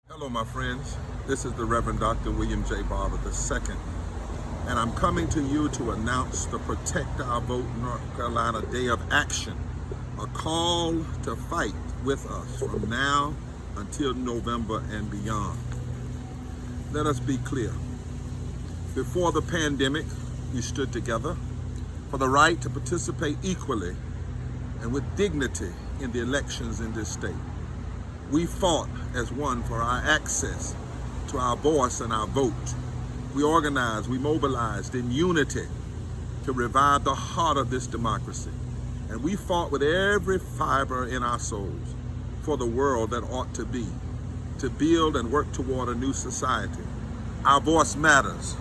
Hello, my friends. This is the Reverend Dr. William J. Barber II, and I'm coming to you to announce the Protect Our Vote North Carolina Day of Action, a call to fight with us from now until November and beyond. Let us be clear. Before the pandemic, we stood together for the right to participate equally and with dignity in the elections in this state. We fought as one for our access to our voice and our vote. We organized, we mobilized in unity to revive the heart of this democracy. And we fought with every fiber in our souls for the world that ought to be, to build and work toward a new society. Our voice matters.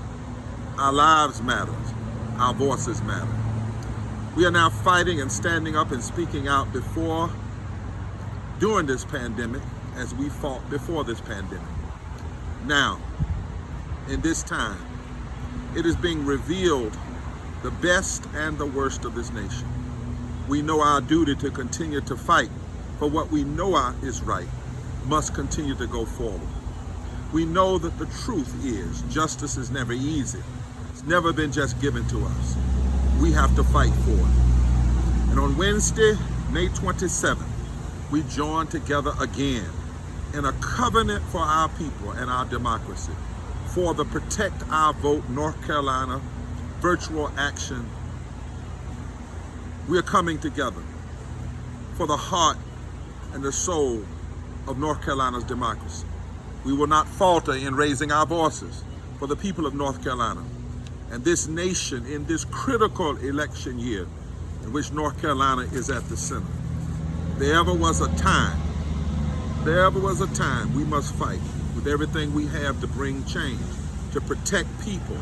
Our lives matter. Our voices matter. We are now fighting and standing up and speaking out during this pandemic as we fought before this pandemic. Now, in this time, it is being revealed the best and the worst of this nation. We know our duty to continue to fight for what we know is right must continue to go forward. We know that the truth is justice is never easy. It's never been just given to us. We have to fight for it. And on Wednesday, May 27th, we join together again in a covenant for our people and our democracy for the Protect Our Vote North Carolina virtual action. We are coming together for the heart and the soul of North Carolina's democracy. We will not falter in raising our voices for the people of North Carolina and this nation in this critical election year in which North Carolina is at the center. There ever was a time we must fight with everything we have to bring change, to protect people,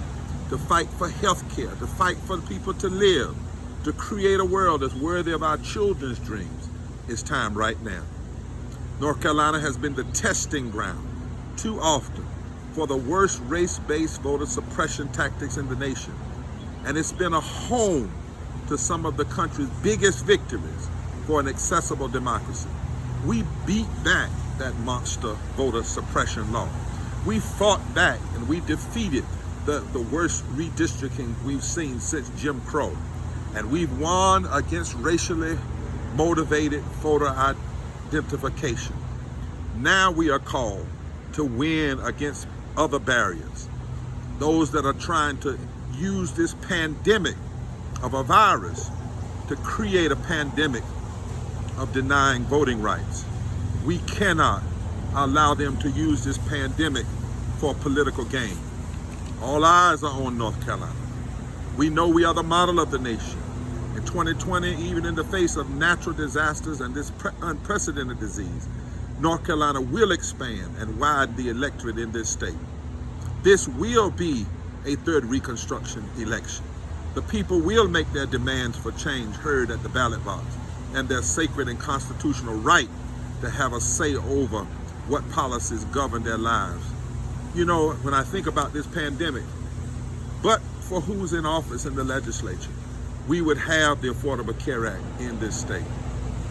to fight for health care, to fight for people to live, to create a world that's worthy of our children's dreams. It's time right now. North Carolina has been the testing ground too often for the worst race-based voter suppression tactics in the nation. And it's been a home to some of the country's biggest victories for an accessible democracy. We beat back that monster voter suppression law. We fought back and we defeated the worst redistricting we've seen since Jim Crow. And we've won against racially motivated voter identification. Now we are called to win against other barriers. Those that are trying to use this pandemic of a virus to create a pandemic of denying voting rights. We cannot allow them to use this pandemic for political gain. All eyes are on North Carolina. We know we are the model of the nation. In 2020, even in the face of natural disasters and this unprecedented disease, North Carolina will expand and widen the electorate in this state. This will be a third Reconstruction election. The people will make their demands for change heard at the ballot box and their sacred and constitutional right to have a say over what policies govern their lives. You know, when I think about this pandemic, but for who's in office in the legislature, we would have the Affordable Care Act in this state.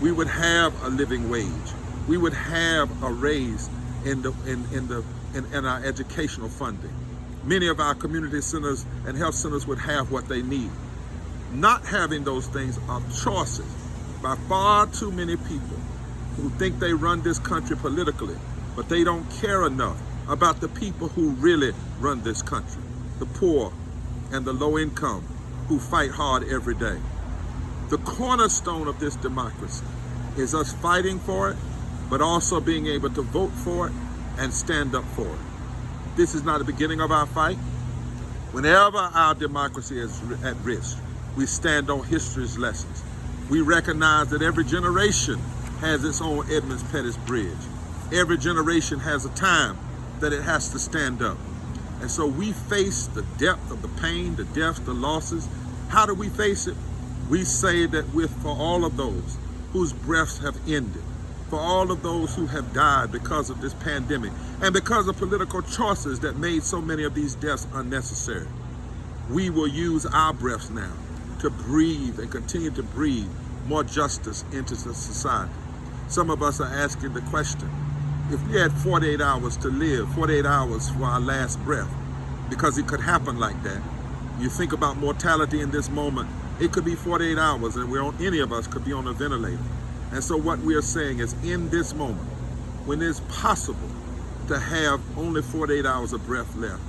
We would have a living wage. We would have a raise in our educational funding. Many of our community centers and health centers would have what they need. Not having those things are choices by far too many people who think they run this country politically, but they don't care enough about the people who really run this country, the poor and the low income who fight hard every day. The cornerstone of this democracy is us fighting for it, but also being able to vote for it and stand up for it. This is not the beginning of our fight. Whenever our democracy is at risk, we stand on history's lessons. We recognize that every generation has its own Edmunds Pettus Bridge. Every generation has a time that it has to stand up. And so we face the depth of the pain, the deaths, the losses. How do we face it? We say that for all of those whose breaths have ended, for all of those who have died because of this pandemic, and because of political choices that made so many of these deaths unnecessary, we will use our breaths now to breathe and continue to breathe more justice into the society. Some of us are asking the question, If we had 48 hours to live, 48 hours for our last breath, because it could happen like that. You think about mortality in this moment, it could be 48 hours and any of us could be on a ventilator. And so what we are saying is, in this moment, when it's possible to have only 48 hours of breath left,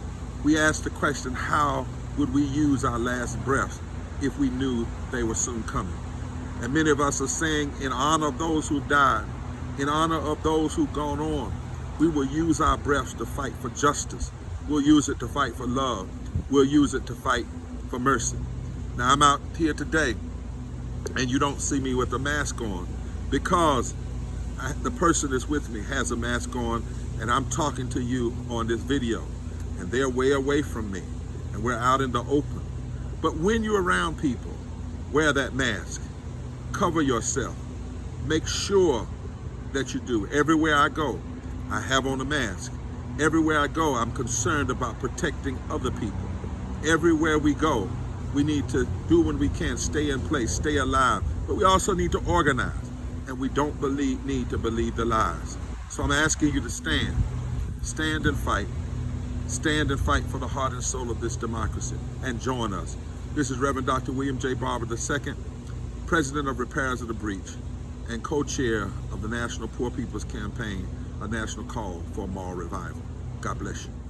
we ask the question, how would we use our last breaths if we knew they were soon coming? And many of us are saying, in honor of those who died, in honor of those who've gone on, we will use our breaths to fight for justice. We'll use it to fight for love. We'll use it to fight for mercy. Now, I'm out here today, and you don't see me with a mask on because the person that's with me has a mask on, and I'm talking to you on this video, and they're way away from me, and we're out in the open. But when you're around people, wear that mask. Cover yourself. Make sure that you do. Everywhere I go, I have on a mask. Everywhere I go, I'm concerned about protecting other people. Everywhere we go, we need to do what we can, stay in place, stay alive. But we also need to organize, and we don't need to believe the lies. So I'm asking you to stand. Stand and fight. Stand and fight for the heart and soul of this democracy, and join us. This is Reverend Dr. William J. Barber II, President of Repairers of the Breach, and co-chair of the National Poor People's Campaign, a national call for moral revival. God bless you.